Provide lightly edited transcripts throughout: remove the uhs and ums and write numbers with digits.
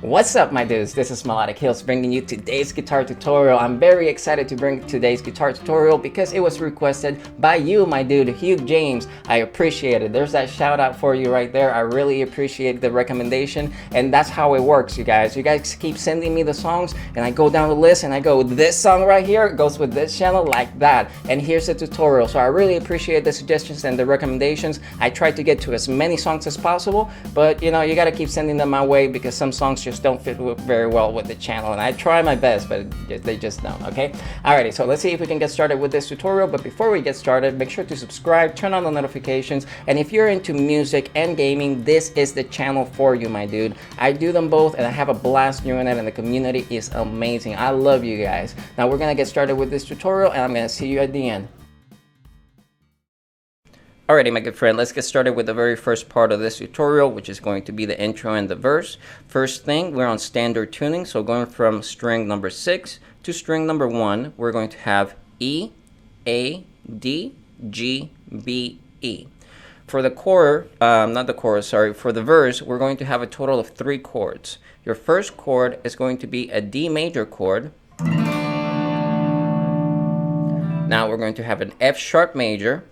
What's up, my dudes? This is Melodic Hills bringing you today's guitar tutorial. I'm very excited to bring today's guitar tutorial because it was requested by you, my dude, Hugh James. I appreciate it. There's that shout out for you right there. I really appreciate the recommendation, and that's how it works, you guys. You guys keep sending me the songs, and I go down the list and I go, this song right here goes with this channel like that, and here's the tutorial. So I really appreciate the suggestions and the recommendations. I try to get to as many songs as possible, but you know, you gotta keep sending them my way because some songs just don't fit very well with the channel, and I try my best, but they just don't. Okay, alrighty, so let's see if we can get started with this tutorial. But before we get started, make sure to subscribe, turn on the notifications, and if you're into music and gaming, this is the channel for you, my dude. I do them both and I have a blast doing it, and the community is amazing. I love you guys. Now we're gonna get started with this tutorial, and I'm gonna see you at the end. Alrighty, my good friend, let's get started with the very first part of this tutorial, which is going to be the intro and the verse. First thing, we're on standard tuning, so going from string number 6 to string number 1, we're going to have E, A, D, G, B, E. For the chord, for the verse, we're going to have a total of 3 chords. Your first chord is going to be a D major chord. Now we're going to have an F sharp major.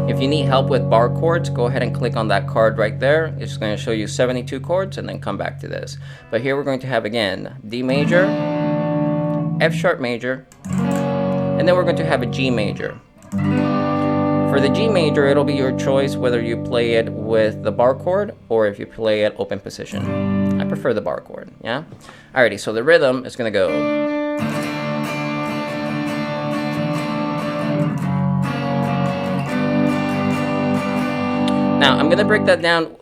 If you need help with bar chords, go ahead and click on that card right there. It's going to show you 72 chords, and then come back to this. But here we're going to have, again, D major, F sharp major, and then we're going to have a G major. For the G major, it'll be your choice whether you play it with the bar chord or if you play it open position. I prefer the bar chord, yeah? Alrighty, so the rhythm is going to go. Now, I'm going to break that down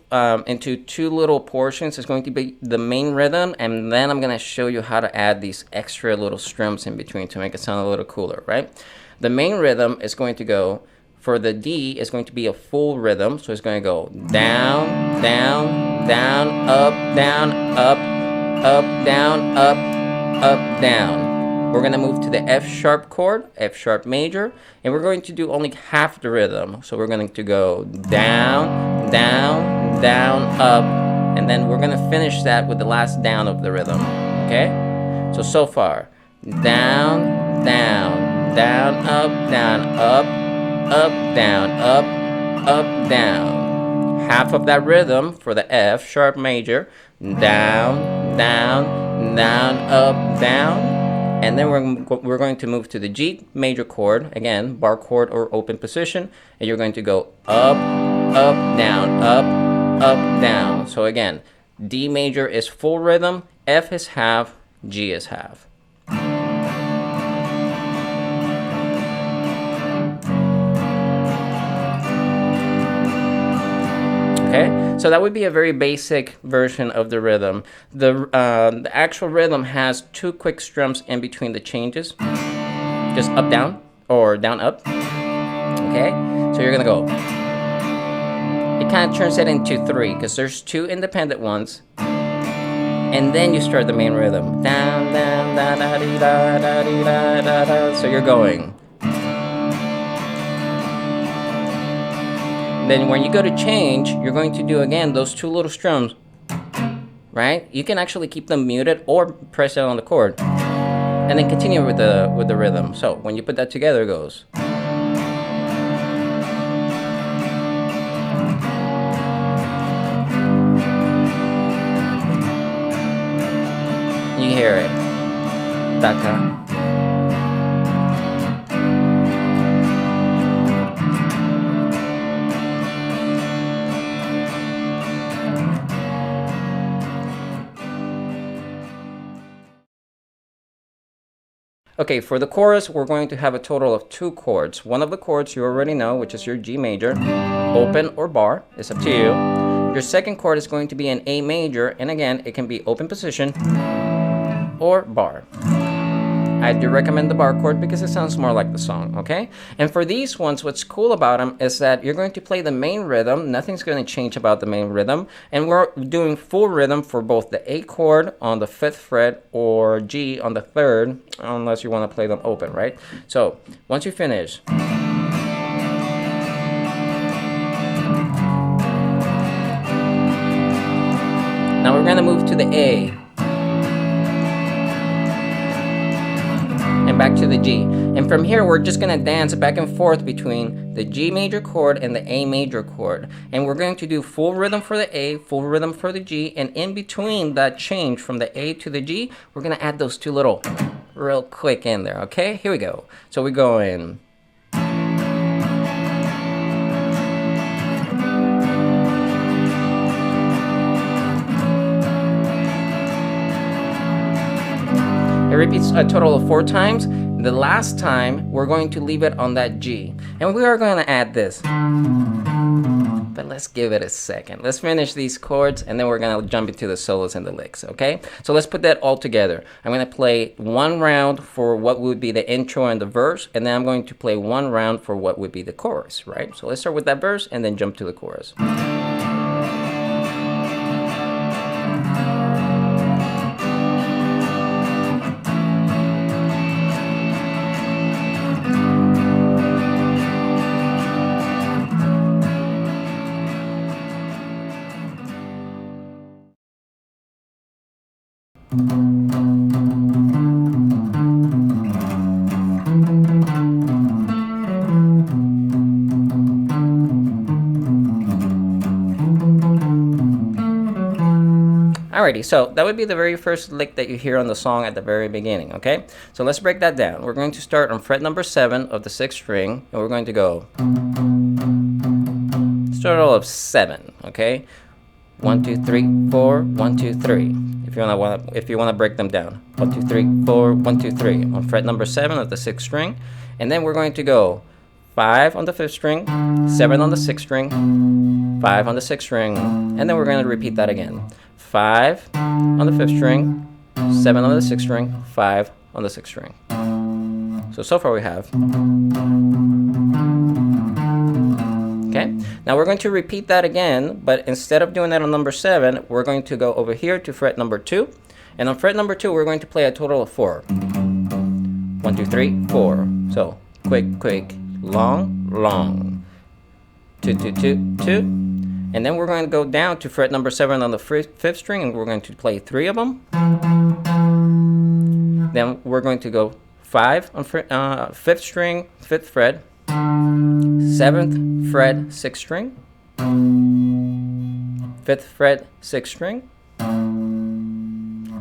into 2 little portions. It's going to be the main rhythm, and then I'm going to show you how to add these extra little strums in between to make it sound a little cooler, right? The main rhythm is going to go, for the D, it's going to be a full rhythm. So it's going to go down, down, down, up, down, up, down, up, down. We're going to move to the F sharp chord, F sharp major, and we're going to do only half the rhythm. So we're going to go down, down, down, up, and then we're going to finish that with the last down of the rhythm. Okay? So far, down, down, down, up, down, up, down, up, down. Half of that rhythm for the F sharp major, down, down, down, up, down. And then we're going to move to the G major chord, again, bar chord or open position, and you're going to go up, down, down. So again, D major is full rhythm, F is half, G is half. Okay, so that would be a very basic version of the rhythm. The actual rhythm has 2 quick strums in between the changes. Just up, down, or down, up. Okay, so you're gonna go. It kind of turns it into 3 because there's 2 independent ones. And then you start the main rhythm. Down, down, da, da, dee, da, da, dee, da, da, da. So you're going. Then when you go to change, you're going to do again those 2 little strums, right? You can actually keep them muted or press it on the chord, and then continue with the rhythm. So when you put that together, it goes. You hear it. Da-da. Okay, for the chorus, we're going to have a total of 2 chords. One of the chords you already know, which is your G major, open or bar, it's up to you. Your second chord is going to be an A major, and again, it can be open position or bar. I do recommend the bar chord because it sounds more like the song, okay? And for these ones, what's cool about them is that you're going to play the main rhythm. Nothing's going to change about the main rhythm. And we're doing full rhythm for both the A chord on the 5th fret or G on the 3rd, unless you want to play them open, right? So once you finish, now we're going to move the A, and back to the G. And from here, we're just gonna dance back and forth between the G major chord and the A major chord. And we're going to do full rhythm for the A, full rhythm for the G, and in between that change from the A to the G, we're gonna add those two little real quick in there, okay? Here we go. So we go in. It repeats a total of 4 times. The last time, we're going to leave it on that G. And we are going to add this. But let's give it a second. Let's finish these chords, and then we're going to jump into the solos and the licks, okay? So let's put that all together. I'm going to play 1 round for what would be the intro and the verse, and then I'm going to play 1 round for what would be the chorus, right? So let's start with that verse, and then jump to the chorus. Alrighty, so that would be the very first lick that you hear on the song at the very beginning, okay? So let's break that down. We're going to start on fret number 7 of the 6th string, and we're going to go total of 7, okay? 1, 2, 3, 4, 1, 2, 3. If you wanna break them down, 1, 2, 3, 4, 1, 2, 3 on fret number 7 of the 6th string, and then we're going to go 5 on the 5th string, 7 on the 6th string, 5 on the 6th string, and then we're going to repeat that again. 5 on the 5th string, 7 on the 6th string, 5 on the 6th string. So far we have. Okay, now we're going to repeat that again, but instead of doing that on number 7, we're going to go over here to fret number 2. And on fret number 2, we're going to play a total of 4. 1, 2, 3, 4. So quick, quick, long, long. 2, 2, 2, 2. And then we're going to go down to fret number 7 on the 5th string, and we're going to play 3 of them. Then we're going to go 5 on 5th string, 5th fret, 7th fret, 6th string, 5th fret, 6th string,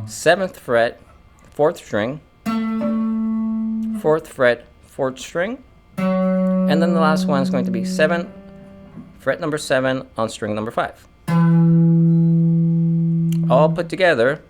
7th fret, 4th string, 4th fret, 4th string, and then the last one is going to be 7, fret number 7 on string number 5. All put together.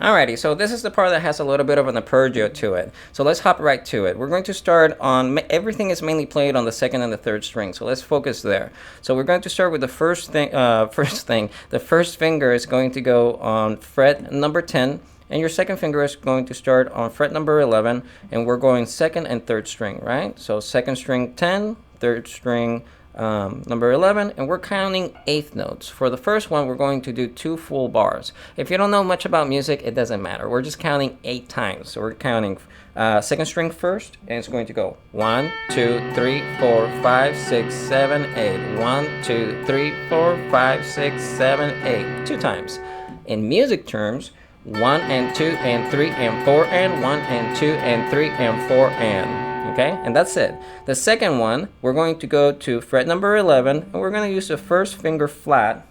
Alrighty, so this is the part that has a little bit of an arpeggio to it. So let's hop right to it. We're going to start on, everything is mainly played on the 2nd and the 3rd string, so let's focus there. So we're going to start with the first thing, the first finger is going to go on fret number 10, and your second finger is going to start on fret number 11, and we're going 2nd and 3rd string, right? So 2nd string 10, 3rd string number 11, and we're counting 8th notes. For the first one, we're going to do 2 full bars. If you don't know much about music, it doesn't matter. We're just counting 8 times. So we're counting 2nd string first, and it's going to go 1, 2, 3, 4, 5, 6, 7, 8. 1, 2, 3, 4, 5, 6, 7, 8. 2 times. In music terms, 1 and 2 and 3 and 4 and 1 and 2 and 3 and 4 and. Okay, and that's it. The second one, we're going to go to fret number 11, and we're going to use the first finger flat.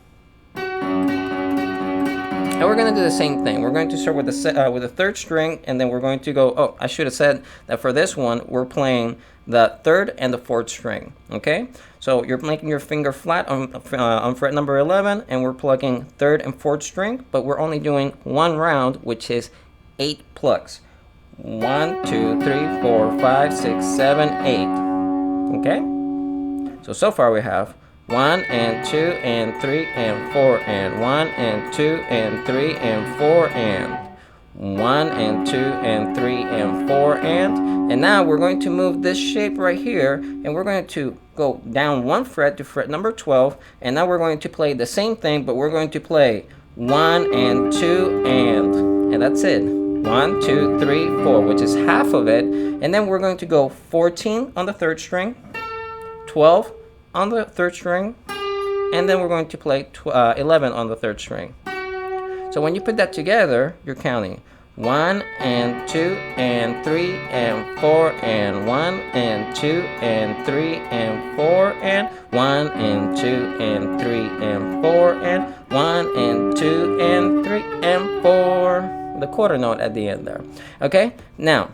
And we're going to do the same thing. We're going to start with the 3rd string, and then we're going to go, oh, I should have said that for this one, we're playing the 3rd and the 4th string, okay? So you're making your finger flat on fret number 11, and we're plucking 3rd and 4th string, but we're only doing 1 round, which is 8 plucks. 1, 2, 3, 4, 5, 6, 7, 8. Okay? So far we have 1 and 2 and 3 and 4 and 1 and 2 and 3 and 4 and 1 and 2 and 3 and 4 and now we're going to move this shape right here, and we're going to go down 1 fret to fret number 12, and now we're going to play the same thing, but we're going to play 1 and 2 and that's it. 1, 2, 3, 4, which is half of it, and then we're going to go 14 on the 3rd string, 12 on the 3rd string, and then we're going to play 11 on the 3rd string. So when you put that together, you're counting 1 and 2 and 3 and 4 and 1 and 2 and 3 and 4 and 1 and 2 and 3 and 4 and 1 and 2 and 3 and 4. The quarter note at the end there. Okay, now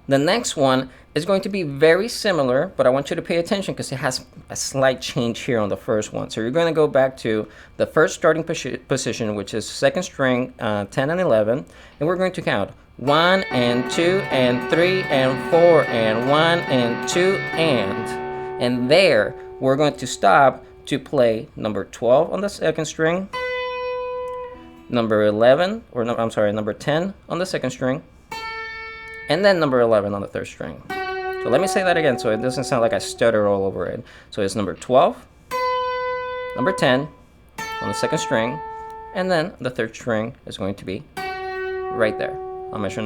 the next one is going to be very similar, but I want you to pay attention because it has a slight change here on the first one. So you're going to go back to the first starting position, which is 2nd string, 10 and 11, and we're going to count 1 and 2 and 3 and 4 and 1 and 2 and there we're going to stop to play number 12 on the 2nd string, number 11, or no, I'm sorry, number 10 on the 2nd string, and then number 11 on the 3rd string. So let me say that again so it doesn't sound like I stutter all over it. So it's number 12, number 10 on the 2nd string, and then the 3rd string is going to be right there. I'll measure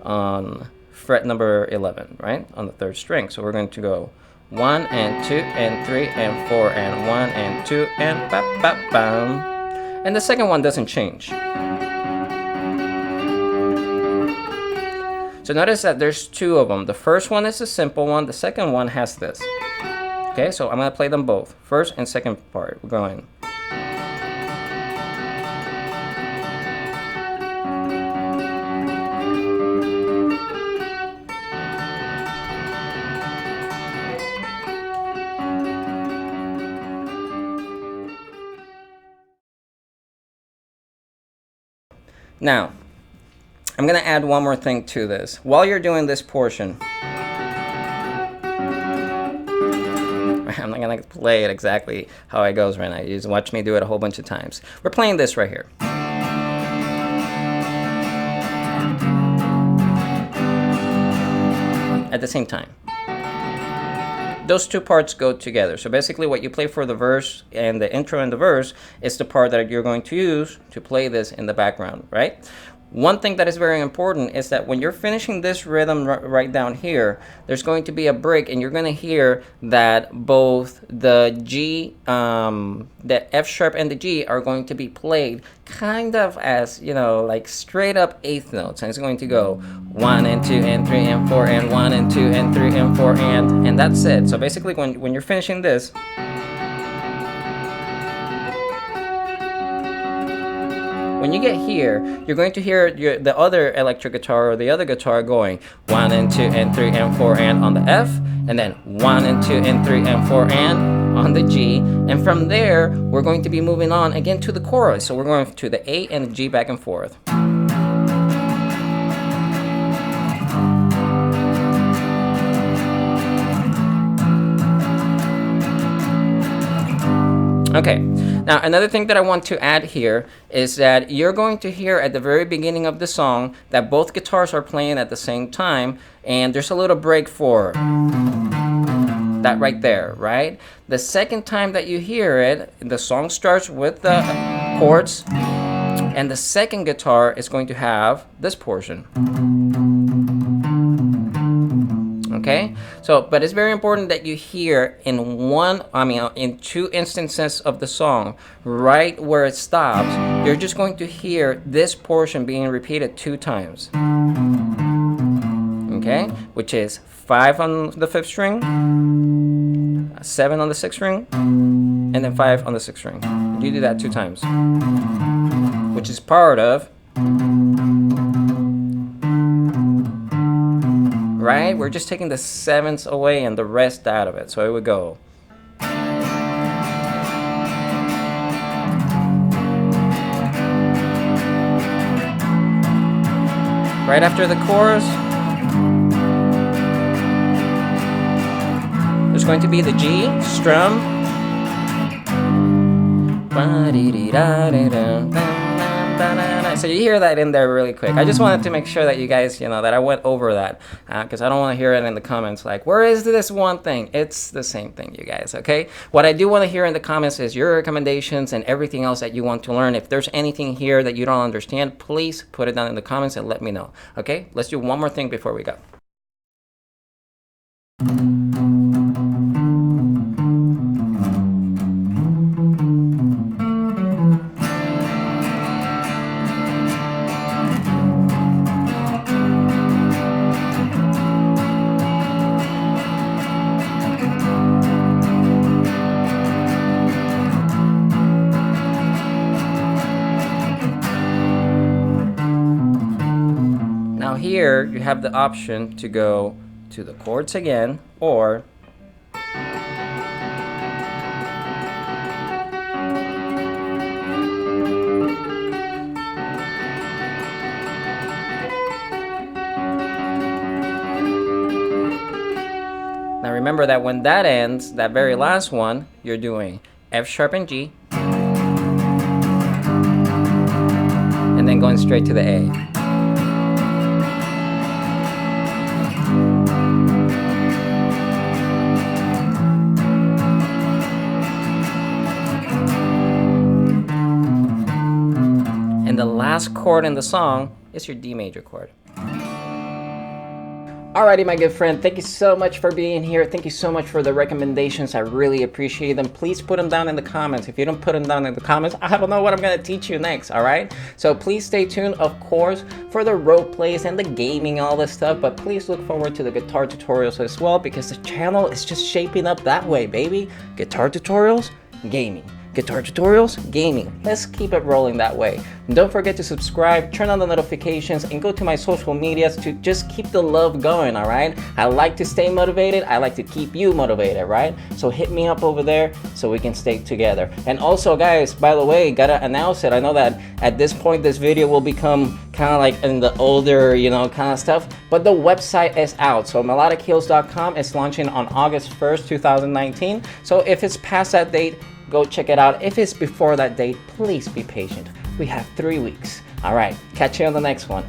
on fret number 11, right, on the 3rd string. So we're going to go 1 and 2 and 3 and 4 and 1 and 2 and bam. And the second one doesn't change. So notice that there's 2 of them. The first one is a simple one. The second one has this. Okay, so I'm going to play them both. First and second part. We're going. Now, I'm going to add one more thing to this. While you're doing this portion, I'm not going to play it exactly how it goes right now. You just watch me do it a whole bunch of times. We're playing this right here. At the same time. Those 2 parts go together. So basically what you play for the verse and the intro and the verse is the part that you're going to use to play this in the background, right? One thing that is very important is that when you're finishing this rhythm right down here, there's going to be a break, and you're going to hear that both the G, the F sharp and the G are going to be played kind of as, you know, like straight up 8th notes. And it's going to go 1 and 2 and 3 and 4 and 1 and 2 and 3 and 4 and that's it. So basically when you're finishing this, when you get here, you're going to hear the other electric guitar or the other guitar going 1 and 2 and 3 and 4 and on the F, and then 1 and 2 and 3 and 4 and on the G. And from there, we're going to be moving on again to the chorus. So we're going to the A and the G back and forth. Okay, now another thing that I want to add here is that you're going to hear at the very beginning of the song that both guitars are playing at the same time, and there's a little break for that right there, right? The second time that you hear it, the song starts with the chords, and the second guitar is going to have this portion. Okay, so but it's very important that you hear in 2 instances of the song, right where it stops, you're just going to hear this portion being repeated 2 times. Okay, which is 5 on the 5th string, 7 on the 6th string, and then 5 on the 6th string. You do that 2 times, which is part of. Right? We're just taking the 7ths away and the rest out of it. So it would go. Right after the chorus, there's going to be the G strum. So you hear that in there really quick. I just wanted to make sure that you guys, that I went over that, because I don't want to hear it in the comments like, where is this one thing? It's the same thing, you guys, okay? What I do want to hear in the comments is your recommendations and everything else that you want to learn. If there's anything here that you don't understand, please put it down in the comments and let me know, okay? Let's do one more thing before we go. Now here you have the option to go to the chords again, or now remember that when that ends, that very last one, you're doing F sharp and G, and then going straight to the A. And the last chord in the song is your D major chord. Alrighty, my good friend, thank you so much for being here. Thank you so much for the recommendations. I really appreciate them. Please put them down in the comments. If you don't put them down in the comments, I don't know what I'm going to teach you next, alright? So please stay tuned, of course, for the role plays and the gaming, all this stuff. But please look forward to the guitar tutorials as well, because the channel is just shaping up that way, baby. Guitar tutorials, gaming. Guitar tutorials, gaming. Let's keep it rolling that way. And don't forget to subscribe, turn on the notifications, and go to my social medias to just keep the love going, alright? I like to stay motivated. I like to keep you motivated, right? So hit me up over there so we can stay together. And also, guys, by the way, gotta announce it. I know that at this point, this video will become kind of like in the older, kind of stuff, but the website is out. So melodichealsofficial.com is launching on August 1st, 2019. So if it's past that date, go check it out. If it's before that date, please be patient. We have 3 weeks. All right, catch you on the next one.